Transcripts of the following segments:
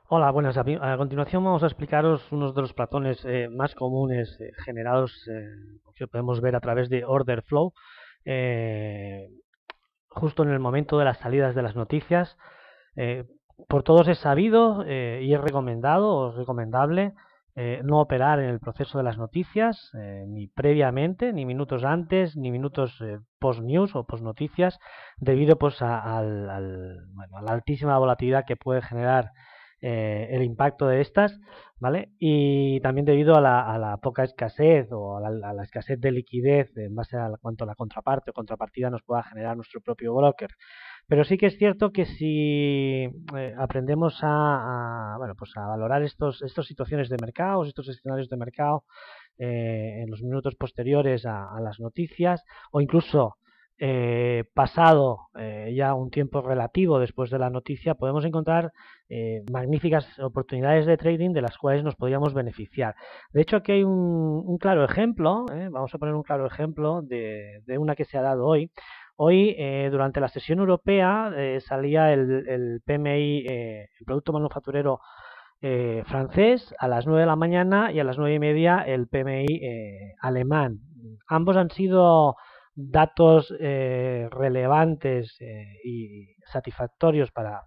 Hola, buenas. A continuación vamos a explicaros unos de los patrones más comunes generados que podemos ver a través de Order Flow, eh, justo en el momento de las salidas de las noticias. Eh, por todos es sabido y es recomendado o es recomendable no operar en el proceso de las noticias, ni previamente, ni minutos antes, ni minutos post-news o post-noticias, debido pues bueno, a la altísima volatilidad que puede generar el impacto de estas, ¿vale? Y también debido a la poca escasez o a la escasez de liquidez en base a cuanto la contraparte o contrapartida nos pueda generar nuestro propio broker. Pero sí que es cierto que si aprendemos bueno, pues a valorar estas situaciones de mercado, estos escenarios de mercado en los minutos posteriores a las noticias, o incluso pasado ya un tiempo relativo después de la noticia, podemos encontrar magníficas oportunidades de trading de las cuales nos podríamos beneficiar. De hecho, aquí hay un claro ejemplo, vamos a poner un claro ejemplo de una que se ha dado hoy. Hoy, durante la sesión europea, salía el PMI, el Producto Manufacturero francés, a las 9 de la mañana, y a las 9:30 el PMI alemán. Ambos han sido datos relevantes y satisfactorios para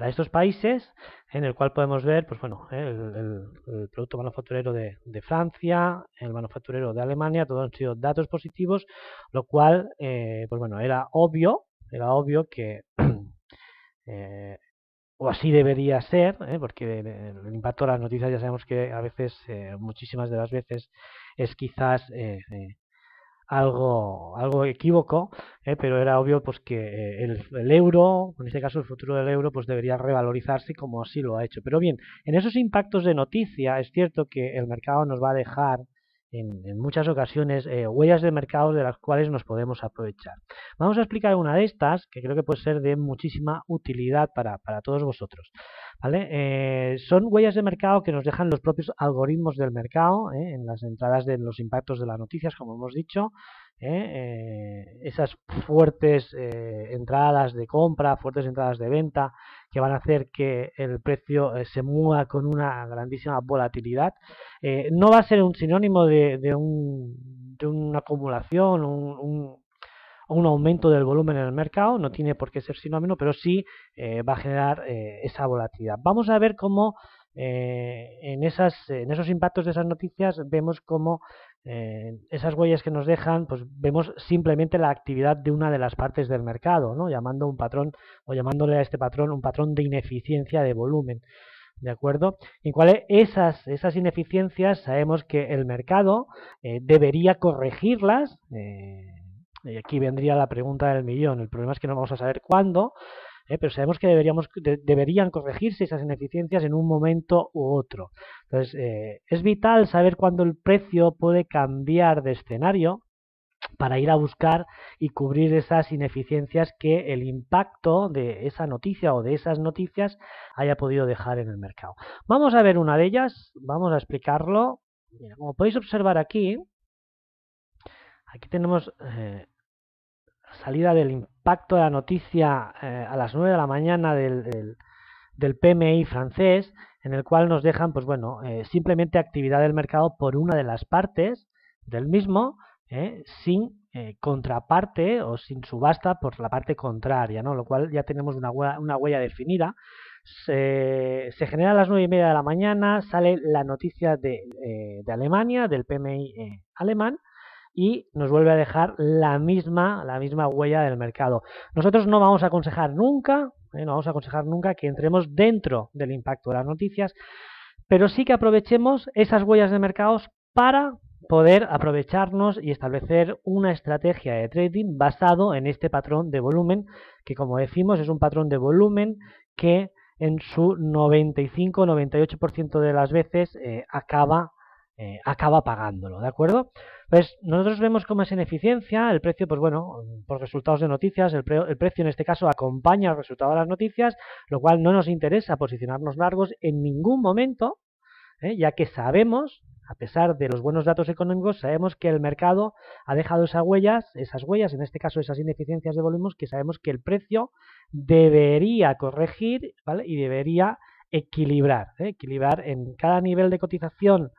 estos países, en el cual podemos ver pues bueno, el producto manufacturero de Francia, el manufacturero de Alemania, todos han sido datos positivos, lo cual pues bueno, era obvio que eh, o así debería ser, porque el impacto de las noticias ya sabemos que a veces, muchísimas de las veces, es quizás algo equívoco, pero era obvio pues que el euro, en este caso el futuro del euro, pues debería revalorizarse como así lo ha hecho. Pero bien, en esos impactos de noticia es cierto que el mercado nos va a dejar en muchas ocasiones huellas de mercado de las cuales nos podemos aprovechar. Vamos a explicar una de estas que creo que puede ser de muchísima utilidad para todos vosotros. ¿Vale? Son huellas de mercado que nos dejan los propios algoritmos del mercado en las entradas de los impactos de las noticias, como hemos dicho. Esas fuertes entradas de compra, fuertes entradas de venta, que van a hacer que el precio se mueva con una grandísima volatilidad. No va a ser un sinónimo de una acumulación, un aumento del volumen en el mercado, no tiene por qué ser sinónimo, pero sí va a generar esa volatilidad. Vamos a ver cómo en esos impactos de esas noticias vemos cómo esas huellas que nos dejan, pues vemos simplemente la actividad de una de las partes del mercado, ¿no? Llamando un patrón o llamándole a este patrón un patrón de ineficiencia de volumen. ¿De acuerdo? En cuales esas ineficiencias sabemos que el mercado debería corregirlas. Y aquí vendría la pregunta del millón. El problema es que no vamos a saber cuándo, pero sabemos que deberían corregirse esas ineficiencias en un momento u otro. Entonces, es vital saber cuándo el precio puede cambiar de escenario para ir a buscar y cubrir esas ineficiencias que el impacto de esa noticia o de esas noticias haya podido dejar en el mercado. Vamos a ver una de ellas, vamos a explicarlo. Mira, como podéis observar aquí tenemos salida del impacto de la noticia a las 9 de la mañana del PMI francés, en el cual nos dejan, pues bueno, simplemente actividad del mercado por una de las partes del mismo, sin contraparte o sin subasta por la parte contraria, ¿no? Lo cual ya tenemos una huella definida. Se genera a las 9:30 de la mañana, sale la noticia de Alemania, del PMI alemán, y nos vuelve a dejar la misma huella del mercado. Nosotros no vamos a aconsejar nunca, no vamos a aconsejar nunca que entremos dentro del impacto de las noticias, pero sí que aprovechemos esas huellas de mercados para poder aprovecharnos y establecer una estrategia de trading basado en este patrón de volumen, que como decimos es un patrón de volumen que en su 95-98% de las veces acaba pagándolo, ¿de acuerdo? Pues nosotros vemos cómo es ineficiencia, el precio, pues bueno, por resultados de noticias, el precio en este caso acompaña el resultado de las noticias, lo cual no nos interesa posicionarnos largos en ningún momento, ya que sabemos, a pesar de los buenos datos económicos, sabemos que el mercado ha dejado esas huellas, en este caso esas ineficiencias de volúmenes, que sabemos que el precio debería corregir, ¿vale? Y debería equilibrar, equilibrar en cada nivel de cotización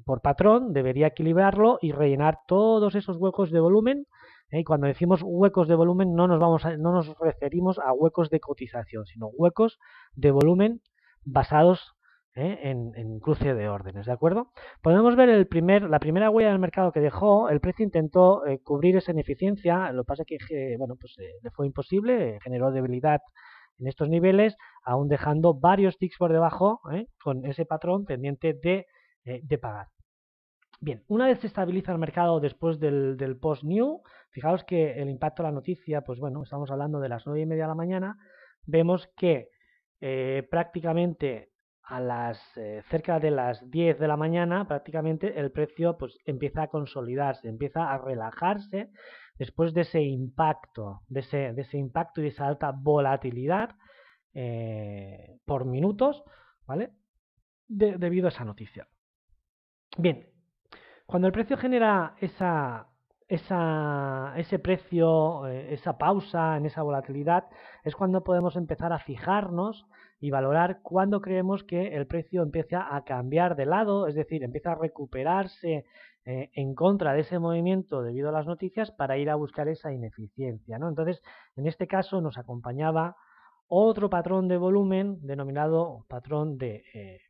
por patrón, debería equilibrarlo y rellenar todos esos huecos de volumen. Y cuando decimos huecos de volumen no nos referimos a huecos de cotización, sino huecos de volumen basados en cruce de órdenes, ¿de acuerdo? Podemos ver la primera huella del mercado que dejó. El precio intentó cubrir esa ineficiencia, lo que pasa es que bueno, pues, le fue imposible, generó debilidad en estos niveles, aún dejando varios ticks por debajo, con ese patrón pendiente de pagar. Bien, una vez se estabiliza el mercado después del post-new, fijaos que el impacto de la noticia, pues bueno, estamos hablando de las 9:30 de la mañana, vemos que prácticamente cerca de las 10 de la mañana, prácticamente el precio pues empieza a consolidarse, empieza a relajarse después de ese impacto, de ese impacto y de esa alta volatilidad por minutos, ¿vale? Debido a esa noticia. Bien, cuando el precio genera ese precio, esa pausa en esa volatilidad, es cuando podemos empezar a fijarnos y valorar cuándo creemos que el precio empieza a cambiar de lado, es decir, empieza a recuperarse en contra de ese movimiento debido a las noticias para ir a buscar esa ineficiencia, ¿no? Entonces, en este caso nos acompañaba otro patrón de volumen denominado patrón de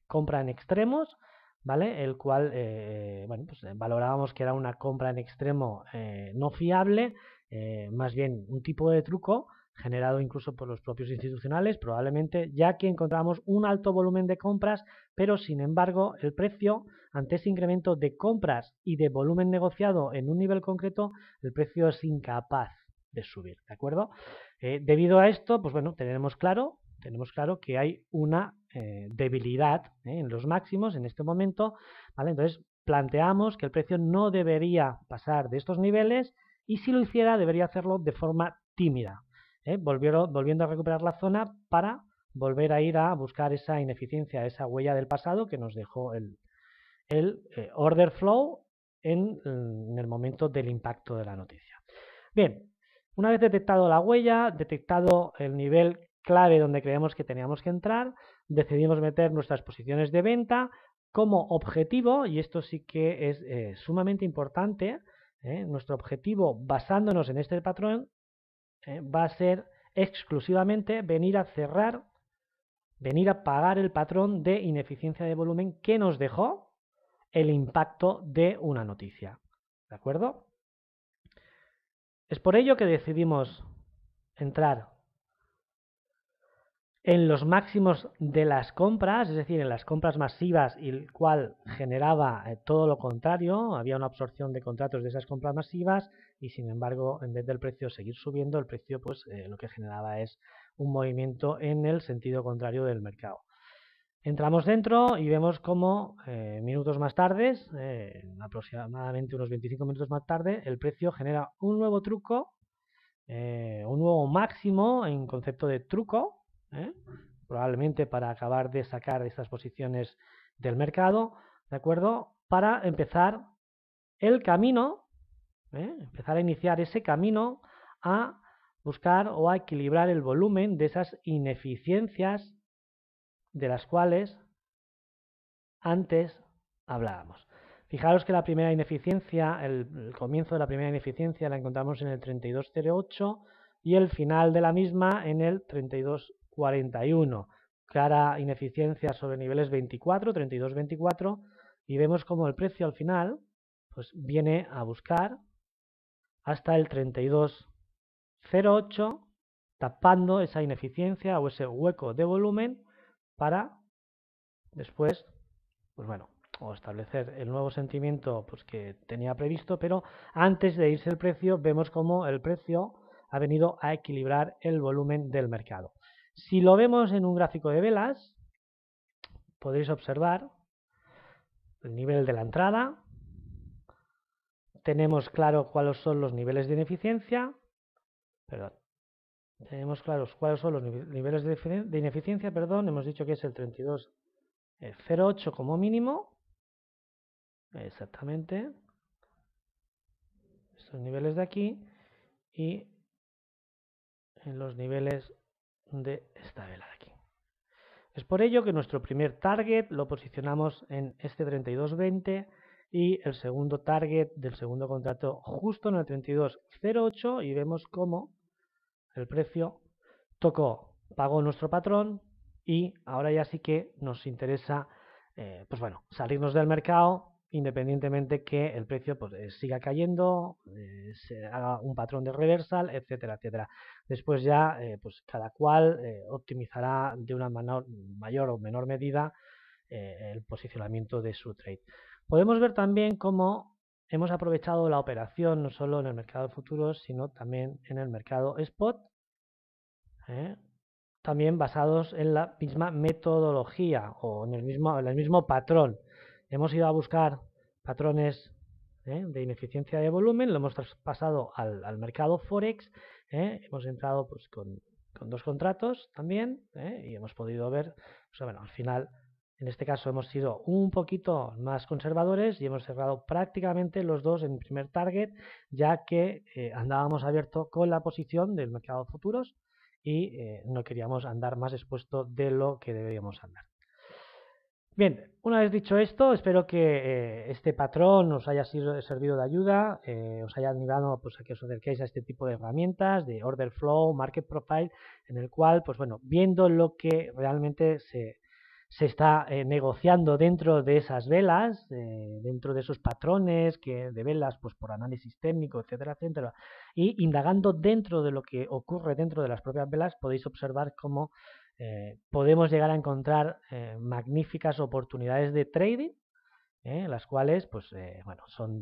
compra en extremos, ¿vale? El cual, bueno, pues valorábamos que era una compra en extremo no fiable, más bien un tipo de truco generado incluso por los propios institucionales, probablemente, ya que encontramos un alto volumen de compras, pero sin embargo el precio, ante ese incremento de compras y de volumen negociado en un nivel concreto, el precio es incapaz de subir, ¿de acuerdo? Debido a esto, pues bueno, tenemos claro que hay una debilidad en los máximos en este momento, ¿vale? Entonces planteamos que el precio no debería pasar de estos niveles y si lo hiciera debería hacerlo de forma tímida, volviendo a recuperar la zona para volver a ir a buscar esa ineficiencia, esa huella del pasado que nos dejó el order flow en el momento del impacto de la noticia. Bien, una vez detectado la huella, detectado el nivel clave donde creemos que teníamos que entrar, decidimos meter nuestras posiciones de venta como objetivo, y esto sí que es sumamente importante, nuestro objetivo basándonos en este patrón va a ser exclusivamente venir a cerrar, venir a pagar el patrón de ineficiencia de volumen que nos dejó el impacto de una noticia, ¿de acuerdo? Es por ello que decidimos entrar en los máximos de las compras, es decir, en las compras masivas, y el cual generaba todo lo contrario, había una absorción de contratos de esas compras masivas y sin embargo, en vez del precio seguir subiendo, el precio pues lo que generaba es un movimiento en el sentido contrario del mercado. Entramos dentro y vemos cómo minutos más tarde, aproximadamente unos 25 minutos más tarde, el precio genera un nuevo truco, un nuevo máximo en concepto de truco, probablemente para acabar de sacar estas posiciones del mercado, ¿de acuerdo? Para empezar el camino, empezar a iniciar ese camino a buscar o a equilibrar el volumen de esas ineficiencias de las cuales antes hablábamos. Fijaros que la primera ineficiencia, el comienzo de la primera ineficiencia la encontramos en el 32.08 y el final de la misma en el 32.41. Clara ineficiencia sobre niveles 24, 32.24 y vemos como el precio al final pues viene a buscar hasta el 32.08 tapando esa ineficiencia o ese hueco de volumen para después pues bueno, o establecer el nuevo sentimiento pues, que tenía previsto, pero antes de irse el precio, vemos cómo el precio ha venido a equilibrar el volumen del mercado. Si lo vemos en un gráfico de velas, podéis observar el nivel de la entrada, tenemos claro cuáles son los niveles de ineficiencia, perdón, tenemos claros cuáles son los niveles de ineficiencia, perdón, hemos dicho que es el 32.08 como mínimo, exactamente, estos niveles de aquí, y en los niveles de esta vela de aquí. Es por ello que nuestro primer target lo posicionamos en este 32.20 y el segundo target del segundo contrato justo en el 32.08 y vemos cómo el precio pagó nuestro patrón y ahora ya sí que nos interesa pues bueno, salirnos del mercado independientemente que el precio pues, siga cayendo, se haga un patrón de reversal, etcétera, etcétera. Después ya pues cada cual optimizará de una mayor o menor medida el posicionamiento de su trade. Podemos ver también cómo hemos aprovechado la operación no solo en el mercado de futuros, sino también en el mercado spot, también basados en la misma metodología o en el mismo patrón. Hemos ido a buscar patrones de ineficiencia de volumen, lo hemos traspasado al mercado Forex, hemos entrado pues, con 2 contratos también y hemos podido ver, pues, bueno, al final, en este caso hemos sido un poquito más conservadores y hemos cerrado prácticamente los dos en primer target, ya que andábamos abierto con la posición del mercado de futuros y no queríamos andar más expuesto de lo que deberíamos andar. Bien, una vez dicho esto, espero que este patrón os haya servido de ayuda, os haya animado pues, a que os acerquéis a este tipo de herramientas de Order Flow, Market Profile, en el cual, pues bueno, viendo lo que realmente se está negociando dentro de esas velas, dentro de esos patrones de velas pues por análisis técnico, etcétera, etcétera, y indagando dentro de lo que ocurre dentro de las propias velas, podéis observar cómo podemos llegar a encontrar magníficas oportunidades de trading, las cuales pues bueno, son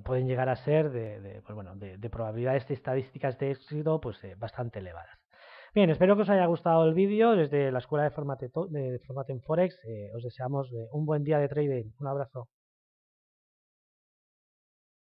pueden llegar a ser pues, bueno, de probabilidades estadísticas de éxito pues bastante elevadas. Bien, espero que os haya gustado el vídeo. Desde la Escuela de Formaten Forex os deseamos un buen día de trading. Un abrazo.